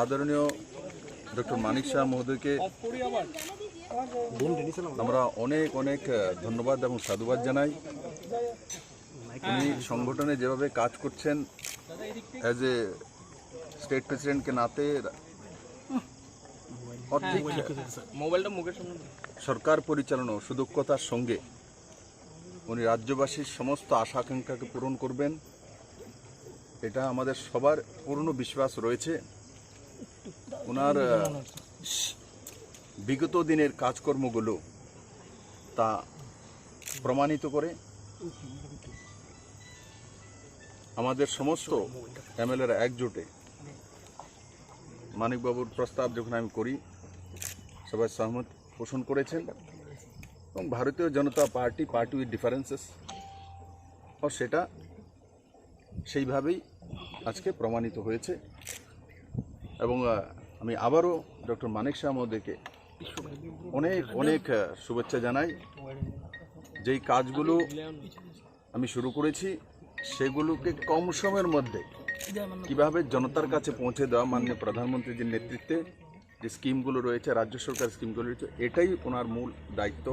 आदरणीय डॉक्टर मानिक शाह महोदय के আমরা অনেক অনেক ধন্যবাদ এবং সাধুবাদ জানাই। উনি সংগঠনে যেভাবে কাজ করছেন অ্যাজ এ স্টেট প্রেসিডেন্টকে নাতে সরকার পরিচালনা সুদক্ষতার সঙ্গে উনি রাজ্যবাসীর সমস্ত আশা আকাঙ্ক্ষাকে পূরণ করবেন, এটা আমাদের সবার পূর্ণ বিশ্বাস রয়েছে। ওনার বিগত দিনের কাজকর্মগুলো তা প্রমাণিত করে আমাদের সমস্ত এমএলএরা একজোটে মানিকবাবুর প্রস্তাব যখন আমি করি সবাই সহমত পোষণ করেছেন এবং ভারতীয় জনতা পার্টি উইথ ডিফারেন্সেস ও সেটা সেইভাবেই আজকে প্রমাণিত হয়েছে। এবং আমি আবারও ডক্টর মানিক শাহ মহোদয়কে অনেক অনেক শুভেচ্ছা জানাই। যেই কাজগুলো আমি শুরু করেছি সেগুলোকে কম সময়ের মধ্যে কিভাবে জনতার কাছে পৌঁছে দেওয়া মাননীয় প্রধানমন্ত্রীর নেতৃত্বে যে স্কিমগুলো রয়েছে, রাজ্য সরকার স্কিমগুলো রয়েছে, এটাই ওনার মূল দায়িত্ব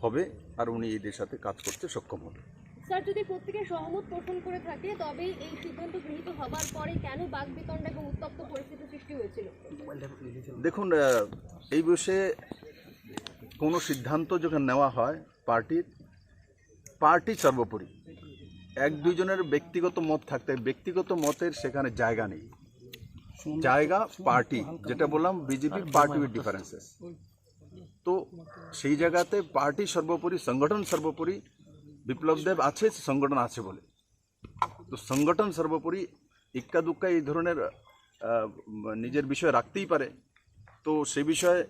হবে আর উনি এদের সাথে কাজ করতে সক্ষম হবে। স্যার, যদি প্রত্যেকে সহমত পোষণ করে থাকে তবে এই সিদ্ধান্ত গৃহীত হবার পরে কেন বাকবিতণ্ডা এবং উত্তপ্ত পরিস্থিতি সৃষ্টি হয়েছিল? দেখুন, এই বিষয়ে কোনো সিদ্ধান্ত যখন নেওয়া হয় পার্টি সর্বোপরি, এক দুইজনের ব্যক্তিগত মত থাকতে ব্যক্তিগত মতের সেখানে জায়গা নেই, জায়গা পার্টি, যেটা বললাম বিজেপি পার্টি উইথ ডিফারেন্সেস। তো সেই জায়গাতে পার্টি সর্বোপরি, সংগঠন সর্বোপরি। বিপ্লব দেব আছে, সংগঠন আছে বলে, তো সংগঠন সর্বোপরি। ইক্কা দুক্কা এই ধরনের নিজের বিষয় রাখতেই পারে, তো সেই বিষয়ে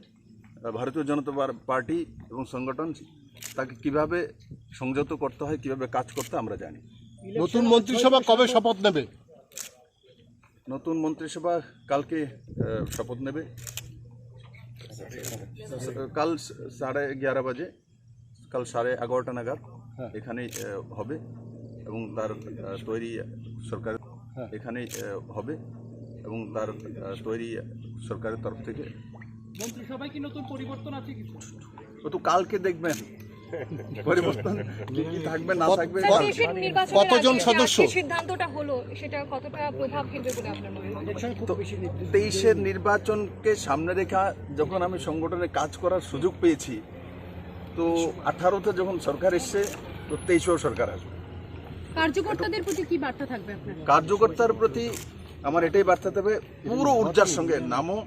ভারতীয় জনতা পার্টি এবং সংগঠন তাকে কিভাবে সংযত করতে হয়, কিভাবে কাজ করতে আমরা জানি। নতুন মন্ত্রিসভা কবে শপথ নেবে? নতুন মন্ত্রিসভা কালকে শপথ নেবে, কাল 11:30 বাজে, কাল 11:30 নাগাদ এখানেই হবে এবং তার তৈরি সরকার এখানেই হবে এবং তার তৈরি সরকারের তরফ থেকে। মন্ত্রিসভায় কি নতুন পরিবর্তন আছে কিছু? ও তো কালকে দেখবেন পরিবর্তন কি থাকবে না থাকবে। কতজন সদস্য সিদ্ধান্তটা হলো সেটা কতটা প্রভাব ফেলবে বলে আপনার মনে হয়? 23-এর নির্বাচনকে সামনে রেখা যখন আমি সংগঠনে কাজ করার সুযোগ পেয়েছি, তো 18তে যখন সরকার এসছে তো 23এও সরকার আসবে। কার্যকর্তাদের প্রতি কি বার্তা থাকবে আপনার? কার্যকর্তার প্রতি আমার এটাই বার্তা দেবে, পুরো ঊর্জার সঙ্গে নামো।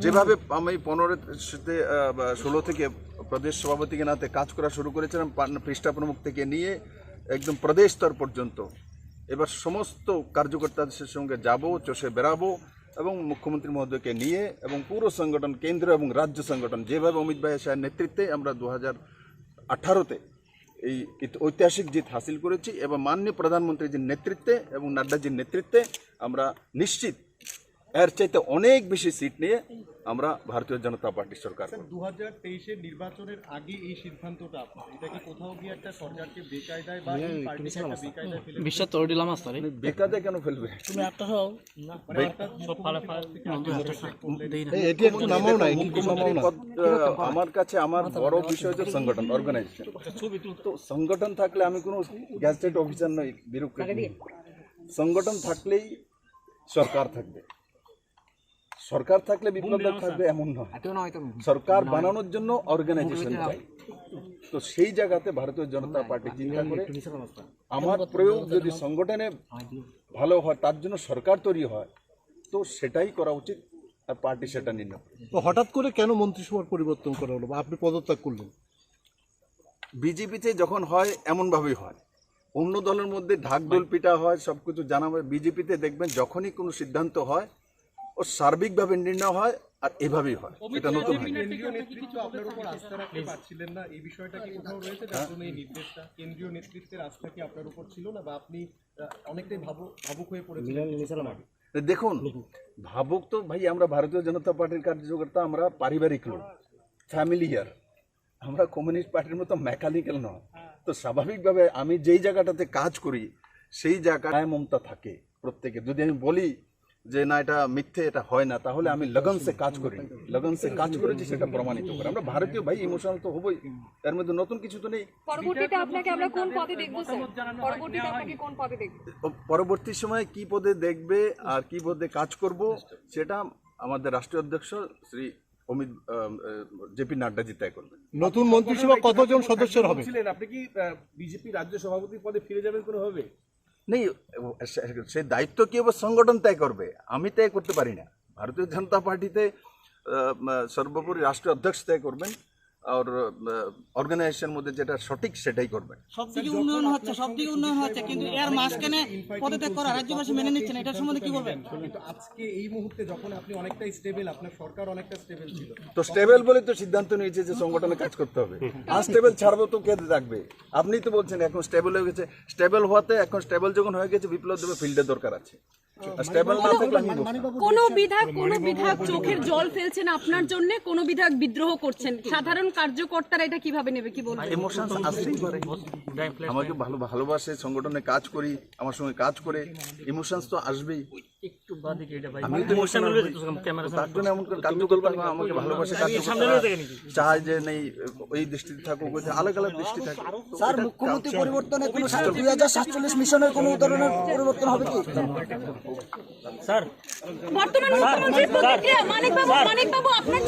যেভাবে আমি 16 থেকে প্রদেশ সভাপতিকে নাতে কাজ করা শুরু করেছিলাম, পৃষ্ঠা প্রমুখ থেকে নিয়ে একদম প্রদেশ স্তর পর্যন্ত, এবার সমস্ত কার্যকর্তাদের সঙ্গে যাব, চষে বেড়াবো এবং মুখ্যমন্ত্রী মহোদয়কে নিয়ে এবং পুরো সংগঠন, কেন্দ্র এবং রাজ্য সংগঠন, যেভাবে অমিত ভাই শাহের নেতৃত্বে আমরা 2018-তে এই ঐতিহাসিক জিত হাসিল করেছি এবং মাননীয় প্রধানমন্ত্রীজির নেতৃত্বে এবং নাড্ডাজির নেতৃত্বে আমরা নিশ্চিত এর চাইতে অনেক বেশি সিট নিয়ে আমরা ভারতীয় জনতা পার্টির সরকার। 2023-এর নির্বাচনের আগে এই সিদ্ধান্তটা আপনার, এটা কি কোথাও গিয়ে একটা সরকারকে বেকায়দায় বা এই পার্টিকে একটা বেকায়দায় ফেলে? বিশ্বাস তোর দিলাম আসলে বেকায়দায় কেন ফেলবে? তুমি একটা হও না, মানে একটা সব ফালা এটি একটু নামাও না, একটু নামাও না। আমার কাছে আমার বড় বিষয় হচ্ছে সংগঠন, অর্গানাইজেশন। তো সংগঠন থাকলে আমি কোনো গ্যাজেটেড অফিসার নই, ব্যুরোক্রেট। সংগঠন থাকলেই সরকার থাকবে, সরকার থাকলে বিপ্লব দা থাকবে এমন নয়, সরকার বানানোর জন্য অর্গানাইজেশন চাই। তো সেই জায়গাতে ভারতীয় জনতা পার্টি চিন্তা করে আমার প্রয়োগ যদি সংগঠনে ভালো হয়, তার জন্য সরকার তৈরি হয়, তো সেটাই করা উচিত, আর পার্টি সেটা নির্ণয় করে। তো হঠাৎ করে কেন মন্ত্রিসভার পরিবর্তন করা হলো বা আপনি পদত্যাগ করলেন? বিজেপিতে যখন হয় এমনভাবেই হয়, অন্য দলের মধ্যে ঢাকঢোল পিটা হয়, সব কিছু জানা হয়। বিজেপিতে দেখবেন যখনই কোনো সিদ্ধান্ত হয় ও সার্বিকভাবে নির্ণয় হয়, আর এভাবেই হয়, এটা নতুন হয়। কেন্দ্রীয় নেতৃত্ব আপনার উপর আস্থা রাখতে পারছিলেন না, এই বিষয়টা কি কোথাও রয়েছে যার জন্য এই নির্দেশটা? কেন্দ্রীয় নেতৃত্বের আস্থা কি আপনার উপর ছিল না, বা আপনি অনেকটাই ভাবুক হয়ে পড়েছিলেন? দেখুন, ভাবুক তো ভাই, আমরা ভারতীয় জনতা পার্টির কার্যকর্তা, আমরা পারিবারিক লোক, ফ্যামিলিয়ার, আমরা কমিউনিস্ট পার্টির মতো মেকানিক্যাল নয়। তো স্বাভাবিকভাবে আমি যেই জায়গাটাতে কাজ করি সেই জায়গায় মমতা থাকে প্রত্যেকে। যদি আমি বলি যে না এটা মিথ্যে, এটা হয় না, তাহলে আমি লগন সে কাজ করি, লগন সে কাজ করেছি, সেটা প্রমাণিত করে। আমরা ভারতীয় ভাই, ইমোশনাল তো হবই, এর মধ্যে নতুন কিছু তো নেই। পরবর্তীতে আপনাকে আমরা কোন পদে দেখবো স্যার? পরবর্তীতে আপনাকে কোন পদে দেখবো? পরবর্তী সময়ে কি পদে দেখবে আর কি পদে কাজ করব, সেটা আমাদের রাষ্ট্রীয় অধ্যক্ষ শ্রী অমিত জেপি নাড্ডাজি তয় করবেন। নতুন মন্ত্রিসভা কতজন সদস্যের হবে? আপনি কি বিজেপি রাজ্য সভাপতি পদে ফিরে যাবেন কোনোভাবে? নেই, সে দায়িত্ব কি হবে সংগঠন তয় করবে, আমি তয় করতে পারি না। ভারতীয় জনতা পার্টিতে সর্বোপরি রাষ্ট্রীয় অধ্যক্ষ তয় করবেন, আর অর্গানাইজেশনের মধ্যে যেটা সঠিক সেটাই করবেন। সবদিকে উন্নয়ন হচ্ছে, কিন্তু এর মাঝখানে পদত্যাগ করা রাজ্যবাসী মেনে নিচ্ছে না, এটার সম্বন্ধে কি বলবেন? কিন্তু আজকে এই মুহূর্তে যখন আপনি অনেকটাই স্টেবল, আপনার সরকার অনেকটা স্টেবল ছিল, তো স্টেবল বলে তো সিদ্ধান্ত নিয়েছে যে সংগঠনে কাজ করতে হবে। আনস্টেবল ছাড়বো তো কে রাখবে? আপনিই তো বলছেন এখন স্টেবল হয়ে গেছে। স্টেবল হওয়াতে, এখন স্টেবল যখন হয়ে গেছে, বিপ্লব দেবে ফিল্ডের দরকার আছে। স্টেবল না থাকলে আমি বলবো না। কোন বিধায়ক চোখের জল ফেলছেন আপনার জন্য, কোন বিধায়ক বিদ্রোহ করছেন, সাধারণ কার্যকর্তারা এটা কিভাবে নেবে, কি বলবেন? ইমোশনস আসতেই পারে, আমাকে ভালোবাসে, সংগঠনে কাজ করি, আমার সঙ্গে কাজ করে, ইমোশনস তো আসবেই। একটু বাদিকে এটা ভাই, আমি তো ইমোশনাল ক্যামেরা, তার জন্য এমন করে কার্যকর্তা আমাকে ভালোবাসে, চায় যে নেই ওই দৃষ্টিতে থাকুক, আলাদা আলাদা দৃষ্টি থাকে। স্যার, মুখ্যমন্ত্রী পরিবর্তনে কোনো 2047 মিশনের কোনো ধরনের পরিবর্তন হবে কি? স্যার বর্তমান মুখ্যমন্ত্রীর প্রতিক্রিয়া, মানিক বাবু আপনার